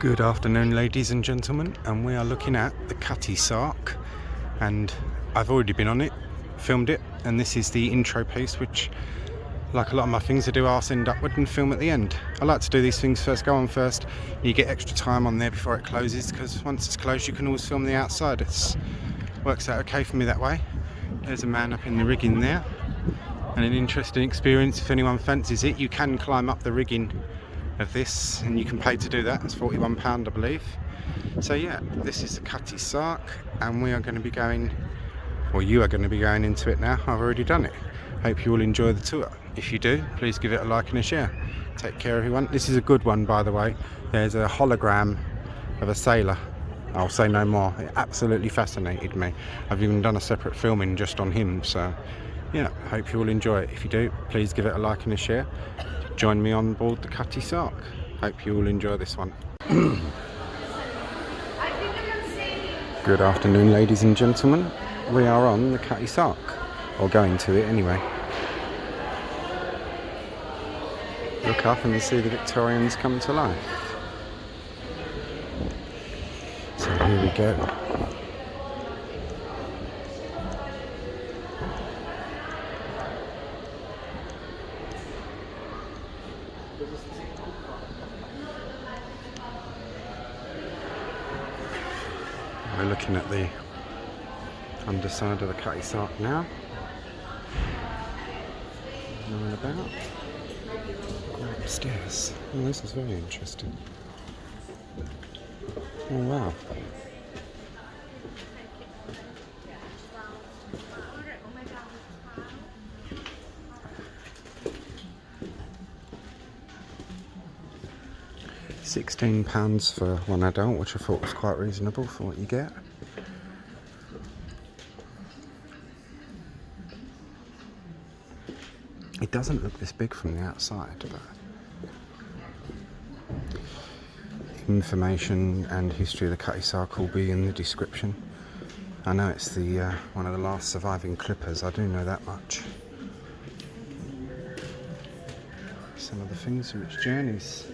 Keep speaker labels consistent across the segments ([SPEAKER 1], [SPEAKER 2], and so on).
[SPEAKER 1] Good afternoon, ladies and gentlemen, and we are looking at the Cutty Sark, and I've already been on it, filmed it, and this is the intro piece, which, like a lot of my things, I do arse end upward and film at the end. I like to do these things first, go on first. You get extra time on there before it closes, because once it's closed you can always film the outside. It works out okay for me that way. There's a man up in the rigging there, and an interesting experience if anyone fancies it. You can climb up the rigging of this, and you can pay to do that. It's £41, I believe. So yeah, this is the Cutty Sark, and we are going to be going, or you are going to be going into it now. I've already done it. Hope you all enjoy the tour. If you do, please give it a like and a share. Take care, everyone. This is a good one, by the way. There's a hologram of a sailor. I'll say no more. It absolutely fascinated me. I've even done a separate filming just on him. So yeah, hope you all enjoy it. If you do, please give it a like and a share. Join me on board the Cutty Sark. Hope you all enjoy this one. Good afternoon, ladies and gentlemen. We are on the Cutty Sark, or going to it anyway. Look up and you see the Victorians come to life. So here we go. We're looking at the underside of the Cutty Sark now. All about. Go upstairs. Oh, this is very interesting. Oh wow. £16 for one adult, which I thought was quite reasonable for what you get. It doesn't look this big from the outside, but information and history of the Cutty Sark will be in the description. I know it's the one of the last surviving clippers, I do know that much. Some of the things through its journeys.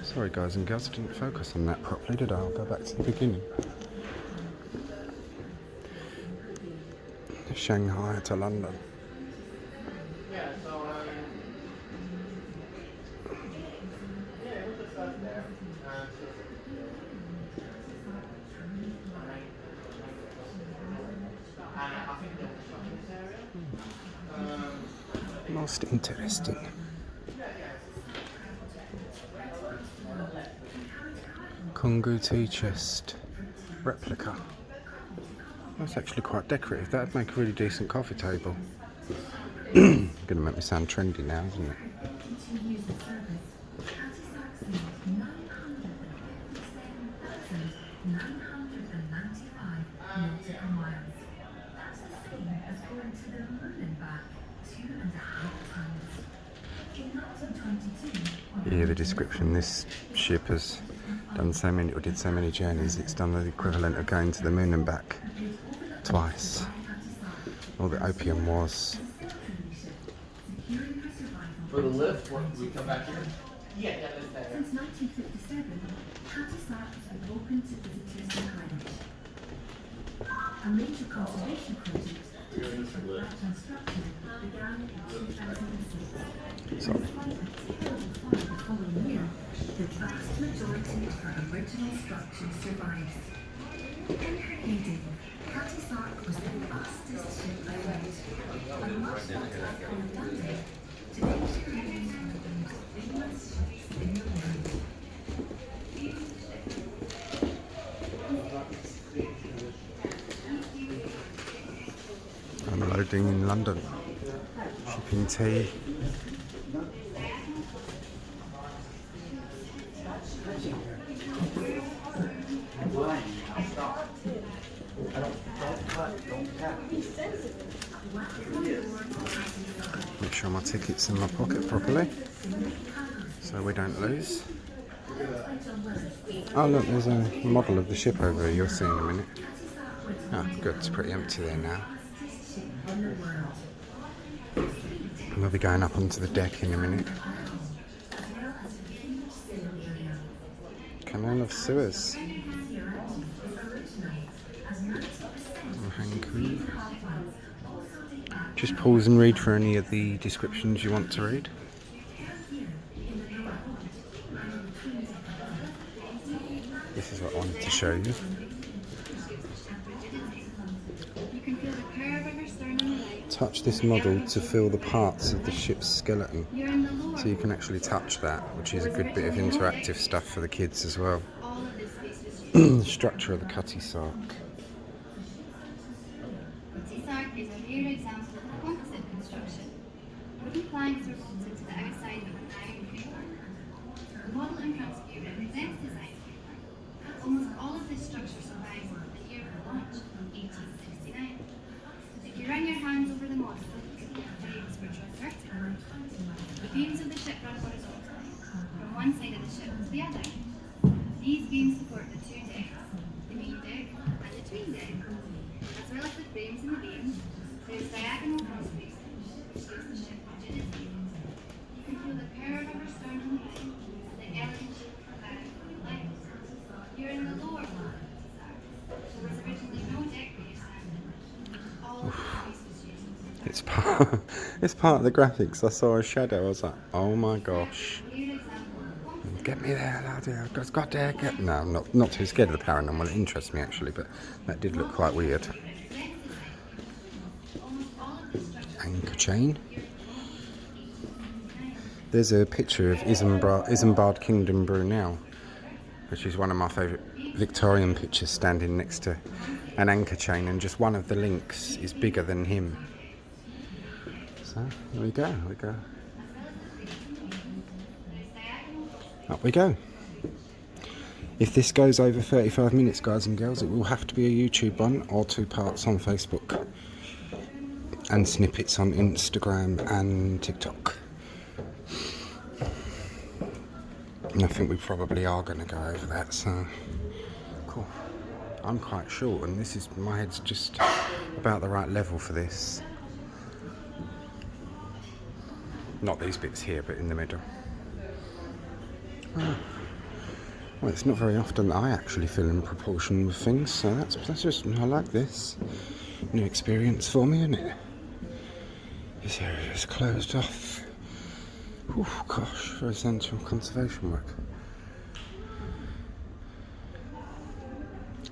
[SPEAKER 1] Sorry guys and girls, I didn't focus on that properly, did I? I'll go back to the beginning. Shanghai to London. Most interesting. Kongu tea chest replica. That's actually quite decorative. That'd make a really decent coffee table. Gonna make me sound trendy now, isn't it? Yeah, the description. This ship has done so many, or did so many journeys, it's done the equivalent of going to the moon and back twice. All the opium wars.
[SPEAKER 2] For the lift, we come back here? Yeah, that's better.
[SPEAKER 3] Since 1957, Cutty Sark has been open to visitors in Greenwich. A major conservation project to that construction began in 2006.
[SPEAKER 1] Sorry.
[SPEAKER 3] The following year, the vast majority of her original structure survives. In her heyday, Cutty Sark was the fastest ship afloat, and much like that in London, today she remains one of the most famous ships in the world.
[SPEAKER 1] Unloading in London. Shipping tea. Make sure my ticket's in my pocket properly, so we don't lose. Oh look, there's a model of the ship over here, you'll see in a minute. Oh good, it's pretty empty there now. We'll be going up onto the deck in a minute. Canal of Suez. Just pause and read for any of the descriptions you want to read. This is what I wanted to show you. Touch this model to feel the parts of the ship's skeleton. So you can actually touch that, which is a good bit of interactive stuff for the kids as well. The structure of the Cutty Sark.
[SPEAKER 4] Cutty Sark is a rare example of composite construction. Wooden planks are bolted to the outside of an iron framework. The model in front of you represents this iron framework. Almost all of this structure survives the year of the launch, 1869. If you run your hands over the model, you can see the frames which run vertically. The beams of the ship run horizontally, from one side of the ship to the other. These beams support the two decks, the main deck and the tween deck. As well as the frames and the beams, there is diagonal cross bracing, which gives the ship rigidity. You can feel the curve of her stern on the right, and the elegant shape of her bow on the left. You're in the lower part of the Sark. There was originally no deck where you're standing. All of the space was used.
[SPEAKER 1] It's part of the graphics. I saw a shadow. I was like, oh my gosh. Get me there, laddie. I've just got there. No, I'm not too scared of the paranormal. It interests me actually, but that did look quite weird. Anchor chain. There's a picture of Isambard Kingdom, Brunel, which is one of my favourite Victorian pictures, standing next to an anchor chain, and just one of the links is bigger than him. So here we go. Up we go. If this goes over 35 minutes, guys and girls, it will have to be a YouTube one or 2 parts on Facebook and snippets on Instagram and TikTok. And I think we probably are going to go over that, so cool. I'm quite short, and my head's just about the right level for this. Not these bits here, but in the middle. Well, it's not very often that I actually feel in proportion with things, so that's just, I like this. New experience for me, isn't it? This area is closed off. Oh gosh, for essential conservation work.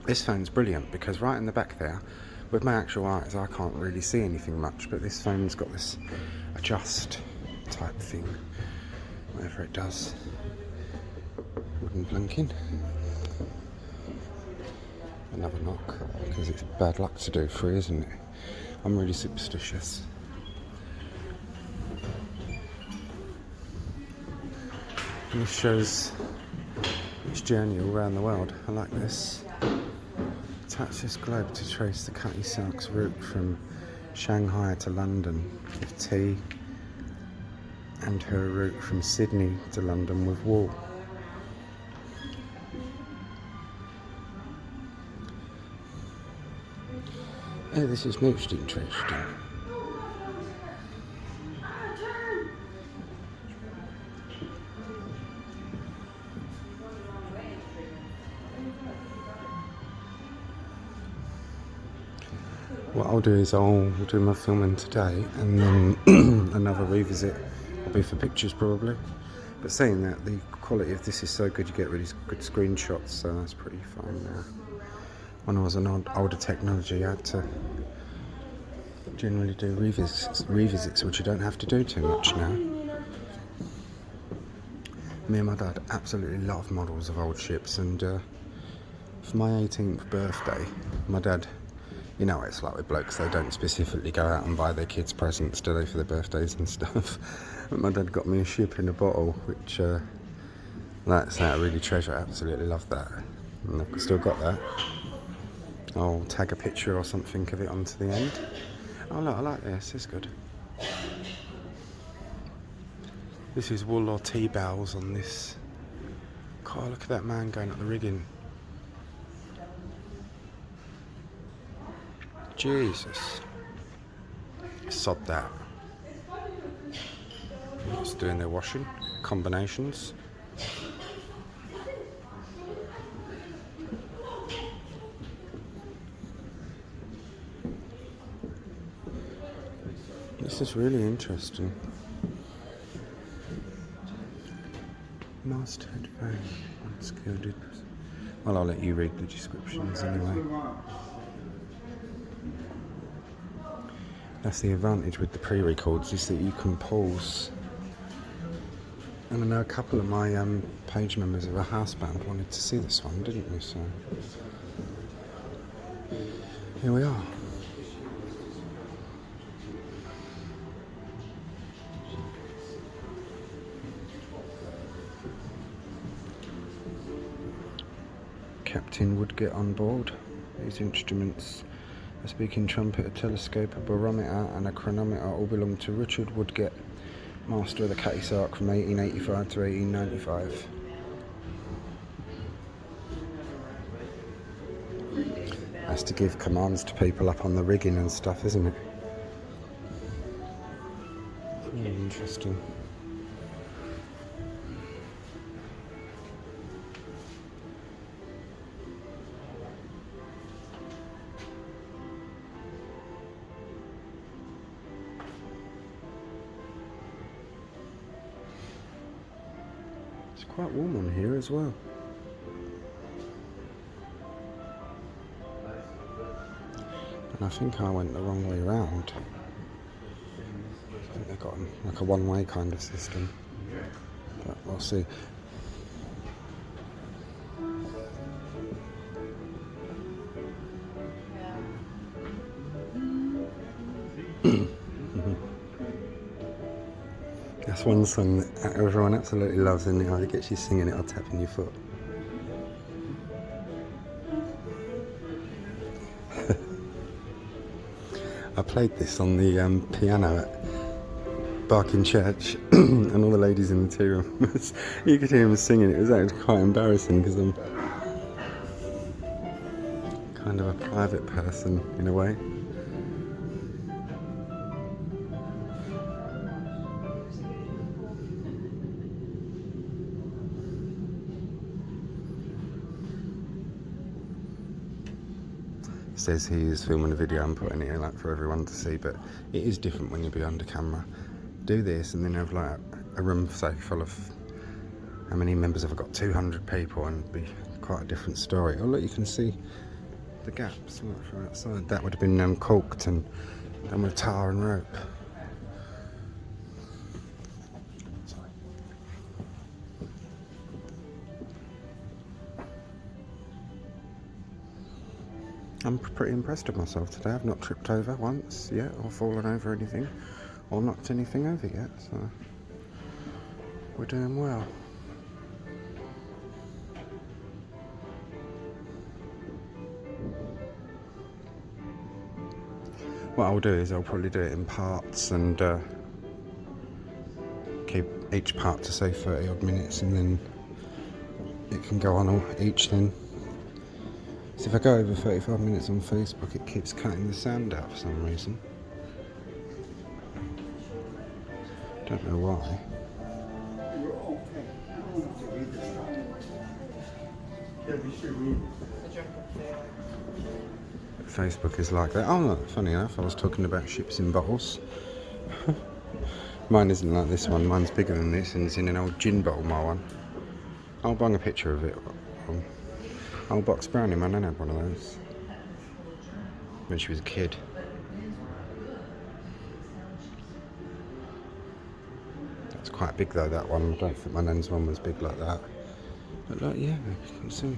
[SPEAKER 1] This phone's brilliant because right in the back there, with my actual eyes, I can't really see anything much, but this phone's got this adjust type thing, whatever it does. Wooden blinking. Another knock, because it's bad luck to do 3, isn't it? I'm really superstitious. And this shows its journey all around the world. I like this. Touch this globe to trace the Cutty Sark's route from Shanghai to London with tea, and her route from Sydney to London with wool. Oh, this is most interesting. What I'll do is I'll do my filming today, and then another revisit will be for pictures probably. But saying that, the quality of this is so good, you get really good screenshots, so that's pretty fine now. When I was on older technology, I had to generally do revisits, which you don't have to do too much now. Me and my dad absolutely love models of old ships, and for my 18th birthday, my dad, you know what it's like with blokes, they don't specifically go out and buy their kids presents, do they, for their birthdays and stuff. But my dad got me a ship in a bottle, which that's I really treasure. I absolutely love that, and I've still got that. I'll tag a picture or something of it onto the end. Oh look, I like this, it's good. This is wool or tea bowels on this. God, look at that man going up the rigging. Jesus. Sod that. Just doing their washing combinations. This is really interesting. Masthead Bay, unskilled. Well, I'll let you read the descriptions anyway. That's the advantage with the pre-records, is that you can pause. And I know a couple of my page members of a housebound wanted to see this one, didn't we? So here we are. Captain would get on board. These instruments, a speaking trumpet, a telescope, a barometer and a chronometer, all belong to Richard Woodgate, master of the Cutty Sark from 1885 to 1895. That's to give commands to people up on the rigging and stuff, isn't it? Really interesting. It's quite warm on here as well. And I think I went the wrong way round. I think they've got like a one-way kind of system, but we'll see. That's one song that everyone absolutely loves, and it gets you singing it or tapping your foot. I played this on the piano at Barking Church, and all the ladies in the tea room, you could hear them singing. It was actually quite embarrassing because I'm kind of a private person in a way. Says he is filming a video and putting it in like for everyone to see, but it is different when you be under camera. Do this and then have like a room, say, full of, how many members have I got? 200 people, and it'd be quite a different story. Oh look, you can see the gaps right from outside. That would have been caulked and done with tar and rope. I'm pretty impressed with myself today. I've not tripped over once yet, or fallen over anything, or knocked anything over yet, so we're doing well. What I'll do is I'll probably do it in parts and keep each part to say 30 odd minutes, and then it can go on each then. So if I go over 35 minutes on Facebook, it keeps cutting the sound out for some reason. Don't know why. But Facebook is like that. Oh no, funny enough, I was talking about ships in bottles. Mine isn't like this one, mine's bigger than this, and it's in an old gin bottle, my one. I'll bung a picture of it. Old Box Brownie, my nan had one of those when she was a kid. That's quite big though, that one. I don't think my nan's one was big like that. But like, yeah, you can see.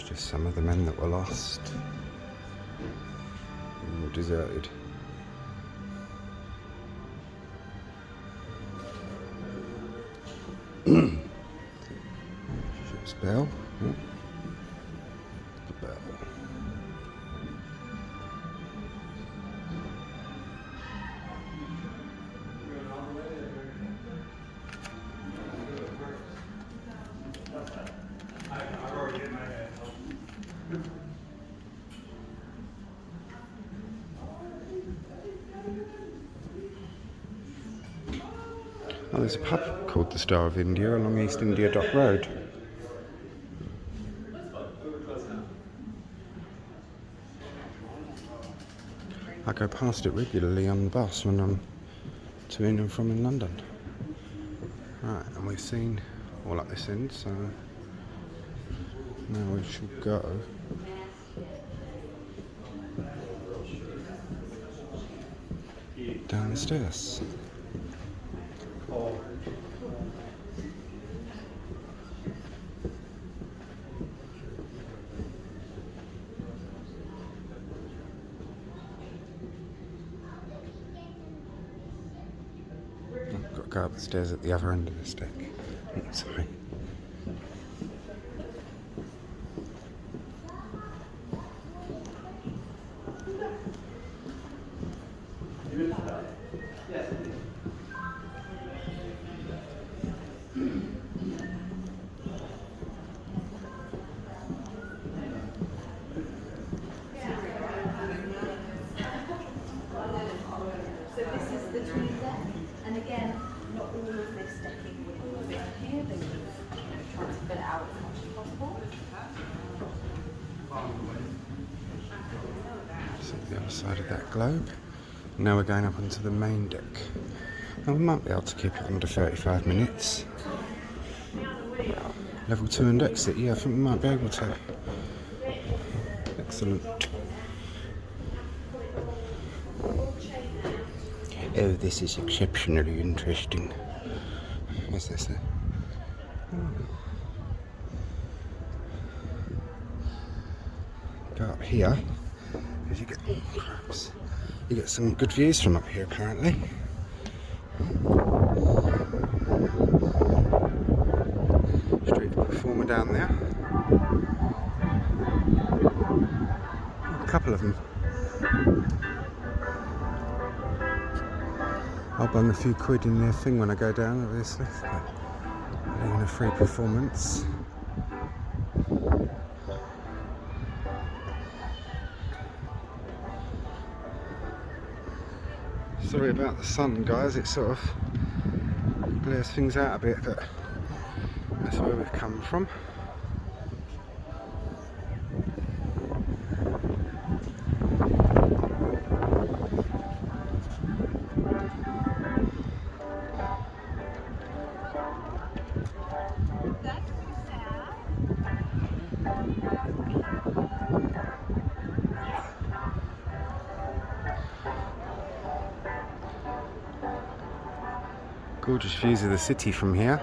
[SPEAKER 1] Just some of the men that were lost and were deserted. Ship's bell, Oh, there's a pub called the Star of India along East India Dock Road. I go past it regularly on the bus when I'm to in and from in London. Right, and we've seen all up this end, so now we should go down the stairs. I've got to go up the stairs at the other end of this deck. Sorry.
[SPEAKER 5] So this is the twin deck, and again, not all of this decking would all be in here. They would try to fit it out as much as possible.
[SPEAKER 1] So the other side of that globe. Now we're going up onto the main deck. And we might be able to keep it under 35 minutes. Level 2 and exit, yeah, I think we might be able to. Excellent. Oh, this is exceptionally interesting. What's this there? Go up here, because you get, perhaps, you get some good views from up here apparently. Street performer down there. A couple of them. I'll bung a few quid in their thing when I go down, obviously. Doing a free performance. Sorry about the sun, guys, it sort of glares things out a bit, but that's where we've come from. Gorgeous views of the city from here.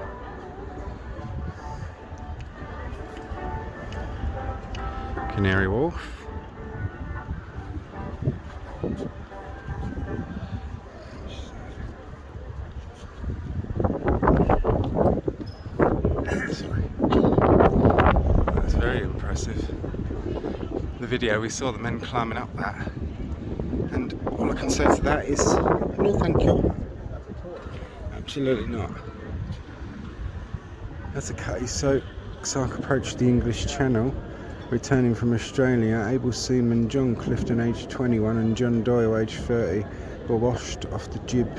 [SPEAKER 1] Canary Wharf. Sorry. That's very impressive. The video, we saw the men climbing up that, and all I can say to that is no thank you. Absolutely not. As a Cutty Sark approached the English Channel, returning from Australia, able seamen John Clifton, aged 21, and John Doyle, aged 30, were washed off the jib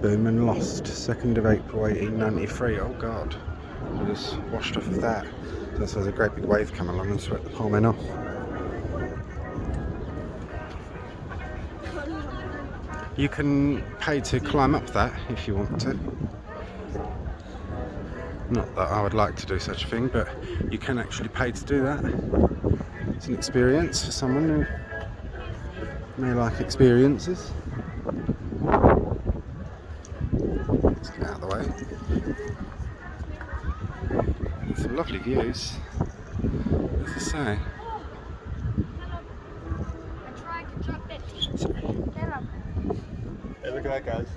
[SPEAKER 1] boom and lost 2nd of April 1893. Oh God, I was washed off of that. So there's a great big wave come along and swept the poor men off. You can pay to climb up that if you want to. Not that I would like to do such a thing, but you can actually pay to do that. It's an experience for someone who may like experiences. Let's get out of the way. Some lovely views, as I say. Sorry.
[SPEAKER 2] Hey, look at that, guys.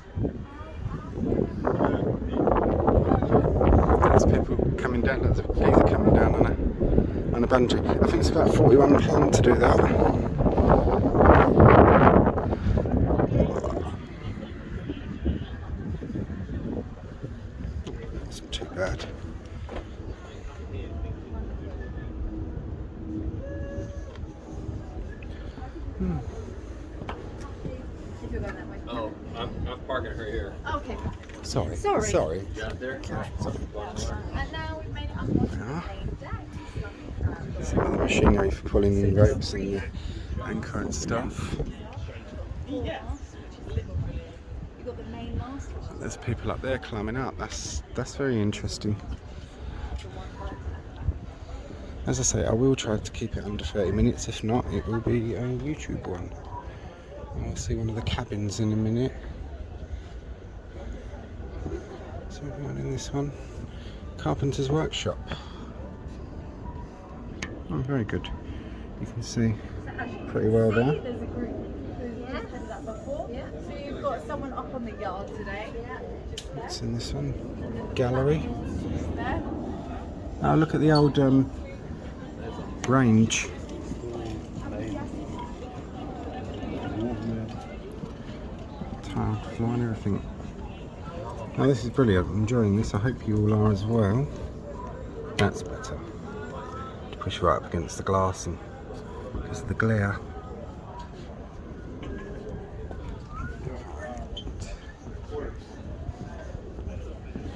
[SPEAKER 1] There's people coming down, there's a geezer coming down on a bungee. I think it's about £41 to do that. That's not too bad.
[SPEAKER 5] If you're going that
[SPEAKER 2] Oh, I'm parking her here.
[SPEAKER 5] Okay.
[SPEAKER 1] Sorry.
[SPEAKER 5] Sorry.
[SPEAKER 2] Got there?
[SPEAKER 5] And now we've made it on the main deck.
[SPEAKER 1] Some of the machinery for pulling ropes and the anchor and stuff.
[SPEAKER 5] You've got the main mast.
[SPEAKER 1] There's people up there climbing up. That's very interesting. As I say, I will try to keep it under 30 minutes. If not, it will be a YouTube one. I'll see one of the cabins in a minute. So everyone in this one, Carpenter's Workshop. Oh, very good. You can see pretty well there.
[SPEAKER 5] There's a group who's headed up before. Yeah. So you've got someone up on the yard today. Yeah.
[SPEAKER 1] What's in this one? Gallery.
[SPEAKER 5] There.
[SPEAKER 1] Oh, look at the old range. Tiled floor and everything. Oh, this is brilliant. I'm enjoying this. I hope you all are as well. That's better. To push right up against the glass and because of the glare.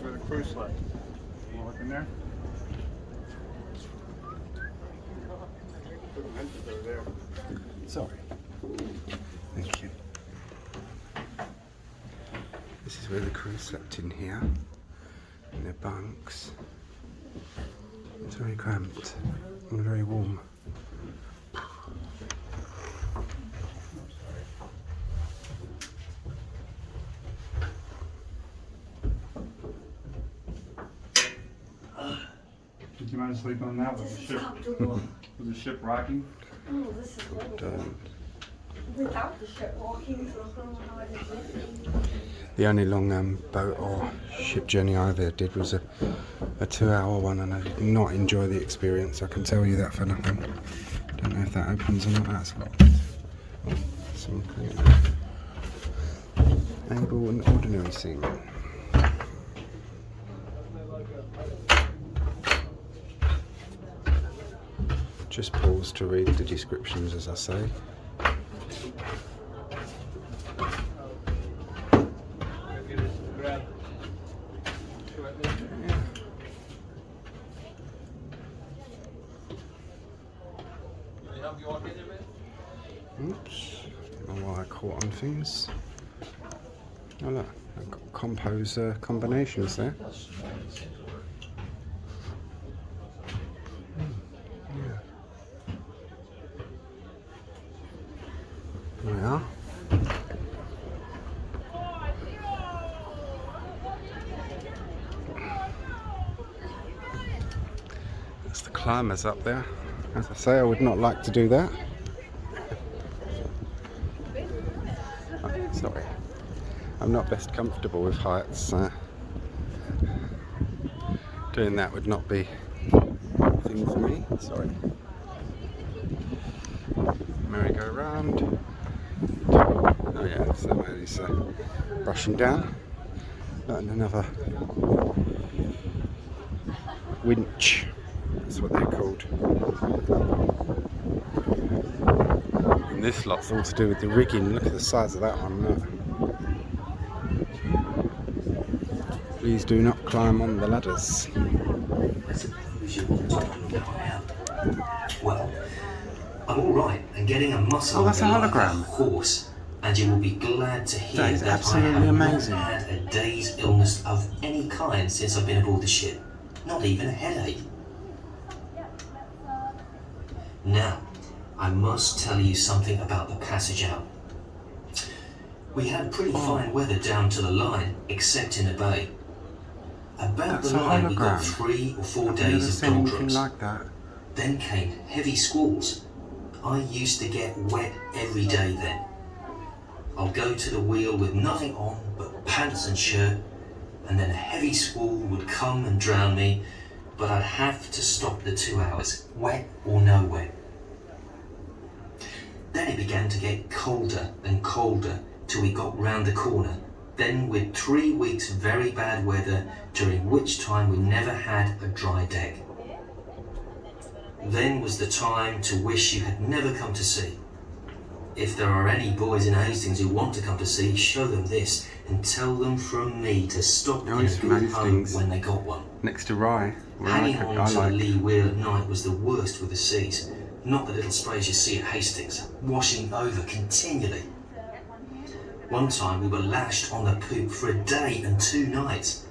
[SPEAKER 6] Where the cruise slide. You look in there?
[SPEAKER 1] Sorry. Thank you. This is where the crew slept in here, in their bunks. It's very cramped and very warm.
[SPEAKER 6] Did you mind sleep on that with the ship? With the ship rocking?
[SPEAKER 5] Oh, this is horrible. Without the ship walking, so I don't know how I did it.
[SPEAKER 1] The only long boat or ship journey I ever did was a 2-hour one, and I did not enjoy the experience. I can tell you that for nothing. Don't know if that opens or not. That's locked. Oh, some kind of able and ordinary seamen. Just pause to read the descriptions as I say. Oops, I don't know why I caught on things. Oh look, I've got compose combinations there. Yeah. There we are. That's the climbers up there. As I say, I would not like to do that. Oh, sorry. I'm not best comfortable with heights. Doing that would not be a thing for me. Sorry. Merry-go-round. Oh yeah, somebody's rushing down. And another winch. That's what they're called. And this lot's all to do with the rigging. Look at the size of that one. Look. Please do not climb on the ladders.
[SPEAKER 7] I suppose you want to know how I am. Well, I'm all right and getting a muscle.
[SPEAKER 1] Oh, that's a
[SPEAKER 7] like
[SPEAKER 1] hologram.
[SPEAKER 7] Horse, and you will be glad to hear
[SPEAKER 1] That is
[SPEAKER 7] that I
[SPEAKER 1] absolutely
[SPEAKER 7] have
[SPEAKER 1] amazing.
[SPEAKER 7] not had a day's illness of any kind since I've been aboard the ship. Not even a headache. Now, I must tell you something about the passage out. We had pretty fine weather down to the line, except in the bay. About
[SPEAKER 1] That's
[SPEAKER 7] the
[SPEAKER 1] a
[SPEAKER 7] line we got
[SPEAKER 1] hologram.
[SPEAKER 7] 3 or 4
[SPEAKER 1] I've never
[SPEAKER 7] days of
[SPEAKER 1] seen anything
[SPEAKER 7] doldrums.
[SPEAKER 1] like that.
[SPEAKER 7] Then came heavy squalls. I used to get wet every day then. I'll go to the wheel with nothing on but pants and shirt, and then a heavy squall would come and drown me, but I'd have to stop the 2 hours, wet or no wet. Then it began to get colder and colder till we got round the corner. Then with 3 weeks very bad weather, during which time we never had a dry deck. Then was the time to wish you had never come to sea. If there are any boys in Hastings who want to come to sea, show them this and tell them from me to stop in a
[SPEAKER 1] he's from
[SPEAKER 7] good home
[SPEAKER 1] Hastings.
[SPEAKER 7] when they got one.
[SPEAKER 1] Next to Rye, where
[SPEAKER 7] Hanging
[SPEAKER 1] I
[SPEAKER 7] on to the
[SPEAKER 1] like.
[SPEAKER 7] lee wheel at night was the worst with the seas. Not the little sprays you see at Hastings, washing over continually. One time we were lashed on the poop for a day and 2 nights.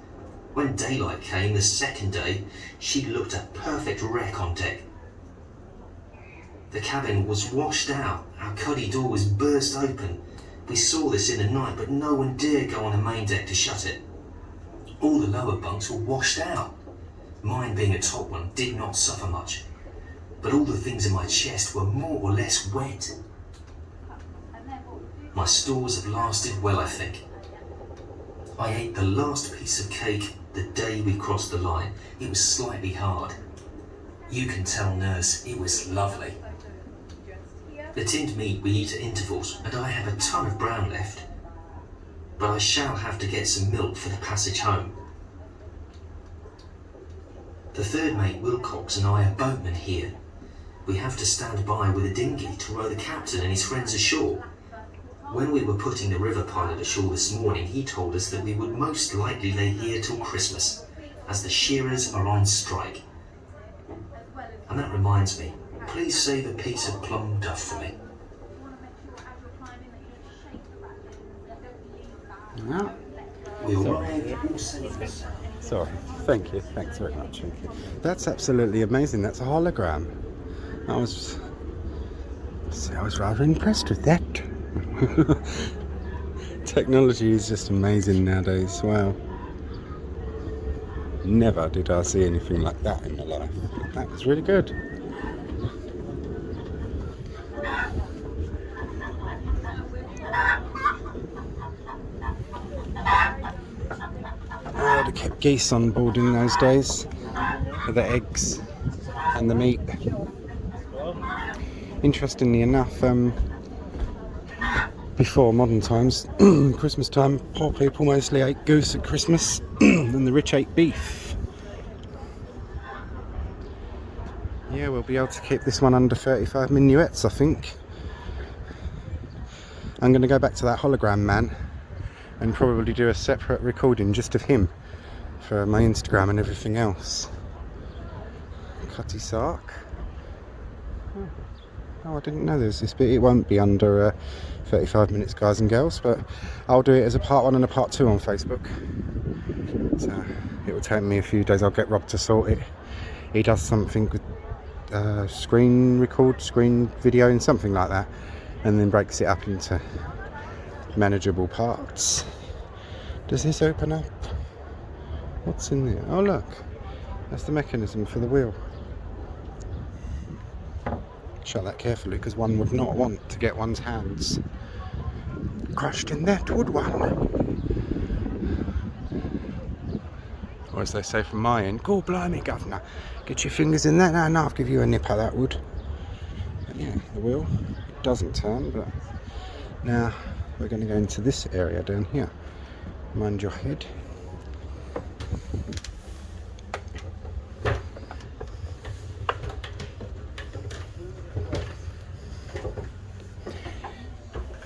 [SPEAKER 7] When daylight came the second day, she looked a perfect wreck on deck. The cabin was washed out, our cuddy door was burst open. We saw this in the night, but no one dared go on the main deck to shut it. All the lower bunks were washed out. Mine, being a top one, did not suffer much, but all the things in my chest were more or less wet. My stores have lasted well, I think. I ate the last piece of cake the day we crossed the line. It was slightly hard. You can tell, nurse, it was lovely. The tinned meat we eat at intervals, and I have a ton of brown left. But I shall have to get some milk for the passage home. The third mate, Wilcox, and I are boatmen here. We have to stand by with a dinghy to row the captain and his friends ashore. When we were putting the river pilot ashore this morning, he told us that we would most likely lay here till Christmas, as the shearers are on strike. And that reminds me, please save a piece of plum duff for me.
[SPEAKER 1] Yeah.
[SPEAKER 7] We arrive all safe.
[SPEAKER 1] Sorry, thank you, thanks very much, thank you. That's absolutely amazing, that's a hologram. I was rather impressed with that. Technology is just amazing nowadays, wow. Never did I see anything like that in my life. That was really good. They kept geese on board in those days for the eggs and the meat. Interestingly enough, before modern times, Christmas time, poor people mostly ate goose at Christmas and the rich ate beef. Yeah, we'll be able to keep this one under 35 minuets, I think. I'm going to go back to that hologram man and probably do a separate recording just of him for my Instagram and everything else. Cutty Sark. Oh, I didn't know there was this bit. It won't be under 35 minutes, guys and girls, but I'll do it as a part 1 and a part 2 on Facebook. So it will take me a few days. I'll get Rob to sort it. He does something with screen record, screen video and something like that, and then breaks it up into manageable parts. Does this open up? What's in there? Oh look, that's the mechanism for the wheel. Shut that carefully, because one would not want to get one's hands crushed in that, would one? Or as they say from my end, go blimey governor, get your fingers in that. No, I'll give you a nip of that wood. But yeah, the wheel, it doesn't turn, but now we're going to go into this area down here. Mind your head.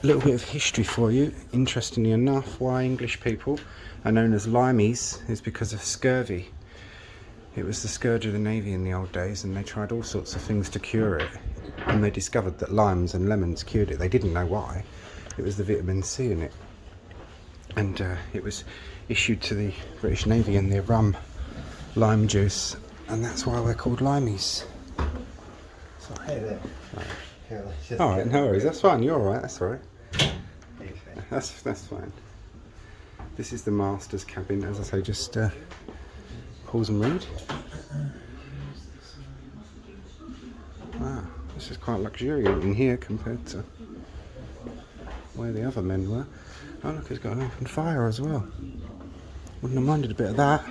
[SPEAKER 1] A little bit of history for you. Interestingly enough, why English people are known as limeys is because of scurvy. It was the scourge of the Navy in the old days, and they tried all sorts of things to cure it, and they discovered that limes and lemons cured it. They didn't know why. It was the vitamin C in it, and it was issued to the British Navy in their rum lime juice, and that's why we're called limeys.
[SPEAKER 8] So, hey there.
[SPEAKER 1] Alright, no worries, that's fine, you're alright, that's alright. That's fine. This is the master's cabin, as I say, just pause and read. Wow, this is quite luxuriant in here compared to where the other men were. Oh look, it's got an open fire as well. Wouldn't have minded a bit of that.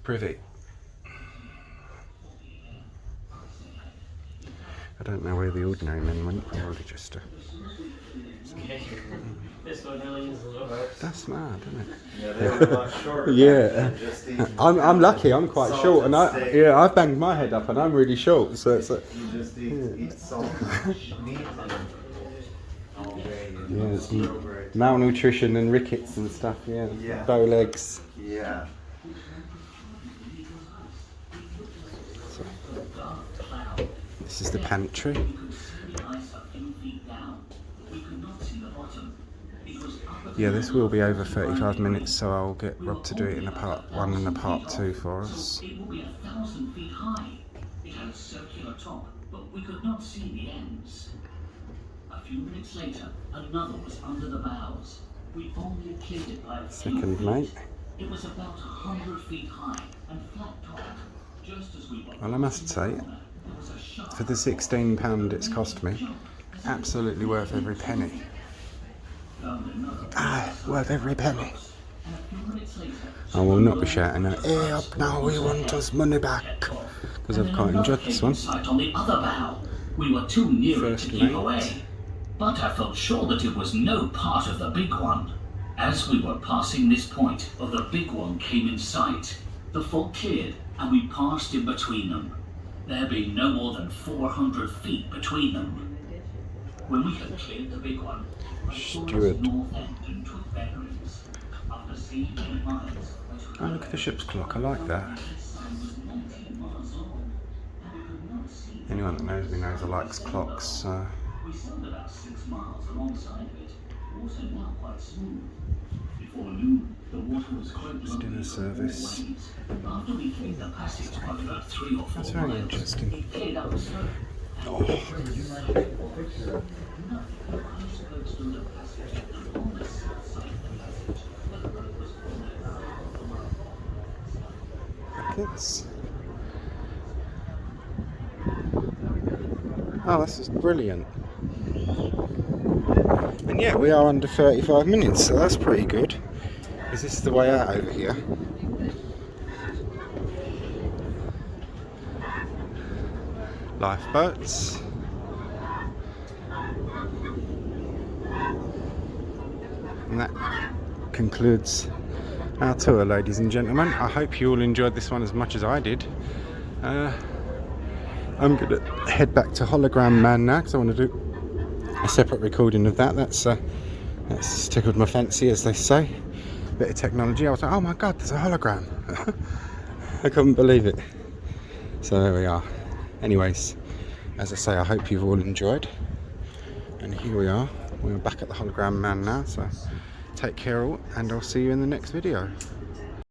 [SPEAKER 1] Privy. I don't know where the ordinary men went, probably just
[SPEAKER 2] Okay. This one really is a little hard.
[SPEAKER 1] that's mad, isn't it?
[SPEAKER 8] Yeah, they were a lot shorter.
[SPEAKER 1] Yeah,
[SPEAKER 8] Just eating
[SPEAKER 1] I'm lucky. I'm quite
[SPEAKER 8] salt
[SPEAKER 1] short, and
[SPEAKER 8] and steak.
[SPEAKER 1] I've banged my head up, and I'm really short. So it's like,
[SPEAKER 8] You just eat salt and meat and all day. And
[SPEAKER 1] yeah, it's
[SPEAKER 8] so great.
[SPEAKER 1] malnutrition and rickets and stuff. Yeah,
[SPEAKER 8] Yeah.
[SPEAKER 1] bow legs.
[SPEAKER 8] Yeah.
[SPEAKER 1] This is the pantry. Yeah, this will be over 35 minutes, so I'll get Rob to do it in a part 1 and a part 2 for us.
[SPEAKER 9] It will be 1,000 feet high. It had a circular top, but we could not see the ends. A few minutes later, another was under the bows. We only cleared it by a few
[SPEAKER 1] Second
[SPEAKER 9] feet.
[SPEAKER 1] mate.
[SPEAKER 9] It was about 100 feet high and flat topped. Just as we were
[SPEAKER 1] Well, I must say, for the £16 it's cost me, absolutely worth every penny. Worth every penny. I will not be shouting out, "Hey up now, we want us money back," because I've quite enjoyed this one.
[SPEAKER 9] Sight on the other bow. We were too near it
[SPEAKER 1] First
[SPEAKER 9] to keep
[SPEAKER 1] mate.
[SPEAKER 9] away, but I felt sure that it was no part of the big one. As we were passing this point, the big one came in sight. The fog cleared, and we passed in between them, there being no more than 400 feet between them. When we had cleared the big one, I saw
[SPEAKER 1] Steward.
[SPEAKER 9] us north end and took bearings. After seeing 8 miles, I took
[SPEAKER 1] Oh, look at the ship's clock, I like that. Anyone that knows me knows I like clocks, so...
[SPEAKER 9] We sailed about 6 miles alongside of it, water now quite smooth. Before noon, the water was quite
[SPEAKER 1] It's
[SPEAKER 9] low.
[SPEAKER 1] dinner service.
[SPEAKER 9] After we cleared the passage by about 3 or 4
[SPEAKER 1] That's very
[SPEAKER 9] miles,
[SPEAKER 1] interesting.
[SPEAKER 9] it cleared up slow.
[SPEAKER 1] Buckets. Oh, this is brilliant. And yeah, we are under 35 minutes, so that's pretty good. Is this the way out over here? Lifeboats. And that concludes our tour, ladies and gentlemen. I hope you all enjoyed this one as much as I did. I'm going to head back to Hologram Man now because I want to do a separate recording of that. That's tickled my fancy, as they say. Bit of technology. I was like, oh my god, there's a hologram. I couldn't believe it. So there we are. Anyways, as I say, I hope you've all enjoyed. And here we are. We're back at the Hologram Man now, so take care all, and I'll see you in the next video.